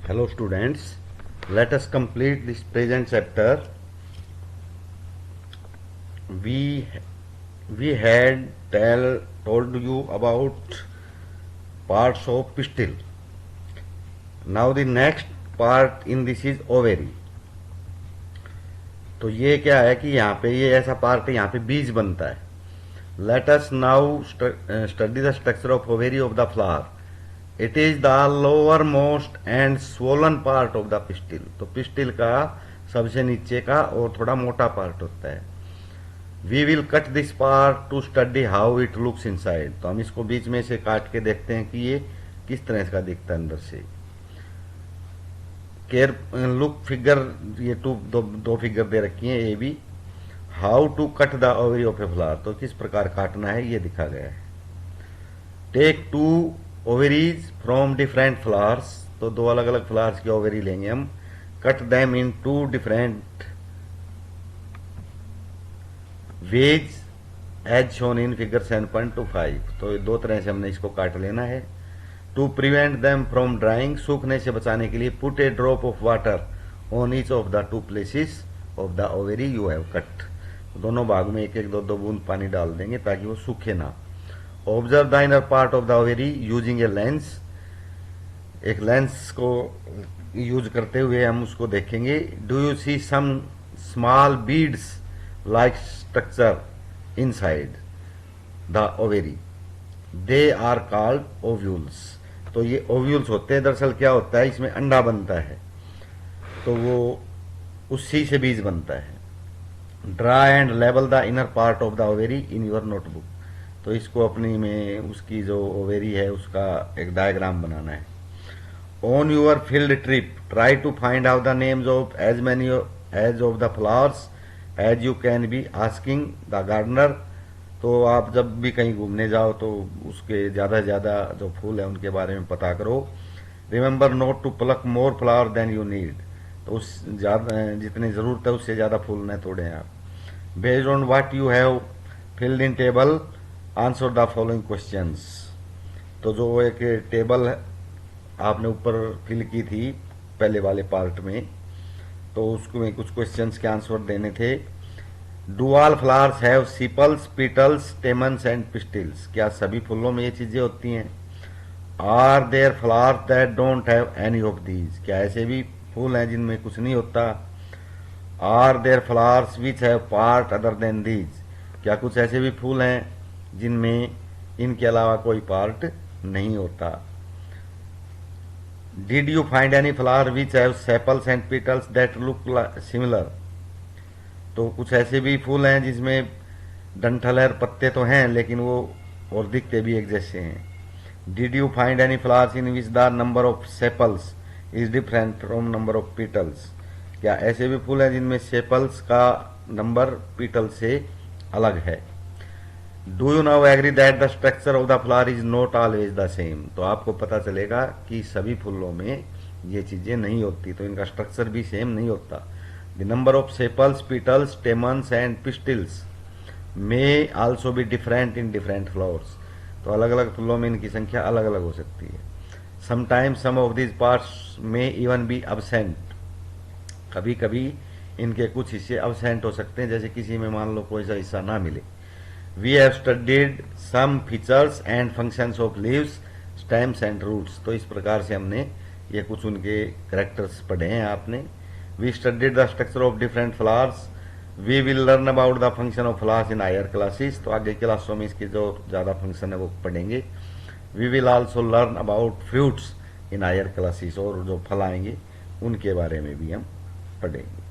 Hello students, let us complete this present chapter. We had told you about parts of pistil. Now the next part in this is ovary. तो ये क्या है कि यहाँ पे ये ऐसा पार्ट है, यहाँ पे बीज बनता है. Let us now study the structure of ovary of the flower. It is the lowermost and swollen part of the pistil. तो pistil का सबसे नीचे का और थोड़ा मोटा पार्ट होता है. We will cut this part to study how it looks inside. तो हम इसको बीच में से काट के देखते हैं कि ये किस तरह इसका दिखता है अंदर से. केयर लुक फिगर, ये दो फिगर दे रखी हैं A B. How to cut the ovary of a flower, तो किस प्रकार काटना है ये दिखा गया है. Take two ovaries from different flowers, तो दो अलग अलग फ्लावर्स की ओवरी लेंगे हम. Cut them in two different ways as shown in figure 7.25. तो दो तरह से हमने इसको काट लेना है. To prevent them from drying, सूखने से बचाने के लिए put a drop of water on each of the two places of the ovary you have cut. दोनों भाग में एक एक दो दो बूंद पानी डाल देंगे ताकि वो सूखे ना. Observe the inner part of the ovary using a lens. एक लेंस को यूज करते हुए हम उसको देखेंगे. Do you see some small beads like structure inside the ovary, they are called ovules. तो ये ओव्यूल्स होते हैं. दरअसल क्या होता है, इसमें अंडा बनता है तो वो उसी से बीज बनता है. Draw and label the inner part of the ovary in your notebook. तो इसको अपनी में उसकी जो ओवेरी है उसका एक डायग्राम बनाना है. On your field trip try to find out the names of as many as of the flowers as you can be asking the gardener. तो आप जब भी कहीं घूमने जाओ तो उसके ज्यादा से ज्यादा जो फूल है उनके बारे में पता करो. Remember not to pluck more flower than you need. तो उस जितनी जरूरत है उससे ज्यादा फूल न तोड़ें आप. Based on what you have filled in table answer the following questions. तो जो एक टेबल आपने ऊपर फिल की थी पहले वाले पार्ट में, तो उसको में कुछ क्वेश्चंस के आंसर देने थे. Do all flowers have sepals, petals, stamens and pistils. क्या सभी फूलों में ये चीजें होती हैं. Are there flowers that don't have any of these. क्या ऐसे भी फूल हैं जिनमें कुछ नहीं होता. Are there flowers which have part other than these. क्या कुछ ऐसे भी फूल हैं जिनमें इनके अलावा कोई पार्ट नहीं होता. Did you find any flower which have sepals and petals that look similar. तो कुछ ऐसे भी फूल हैं जिसमें डंठल है, पत्ते तो हैं लेकिन वो और दिखते भी एक जैसे हैं. Did you find any flowers in which the number of sepals is different from number of petals. क्या ऐसे भी फूल हैं जिनमें सेपल्स का नंबर पीटल से अलग है. Do you now agree that the structure of the flower is not always the same. तो आपको पता चलेगा कि सभी फूलों में ये चीजें नहीं होती, तो इनका स्ट्रक्चर भी सेम नहीं होता. The number of sepals, petals, stamens and pistils may also be different in different flowers. तो अलग अलग फूलों में इनकी संख्या अलग अलग हो सकती है. Sometimes some of these parts may even be absent. कभी कभी इनके कुछ हिस्से अब्सेंट हो सकते हैं, जैसे किसी में मान लो कोई सा हिस्सा ना मिले. We have studied some features and functions of leaves, stems and roots. तो इस प्रकार से हमने ये कुछ उनके कैरेक्टर्स पढ़े हैं आपने. We studied the structure of different flowers. We will learn about the function of flowers in higher classes. तो आगे क्लासों में इसके जो ज्यादा फंक्शन है वो पढ़ेंगे. We will also learn about fruits in higher classes. और जो फल आएंगे उनके बारे में भी हम पढ़ेंगे.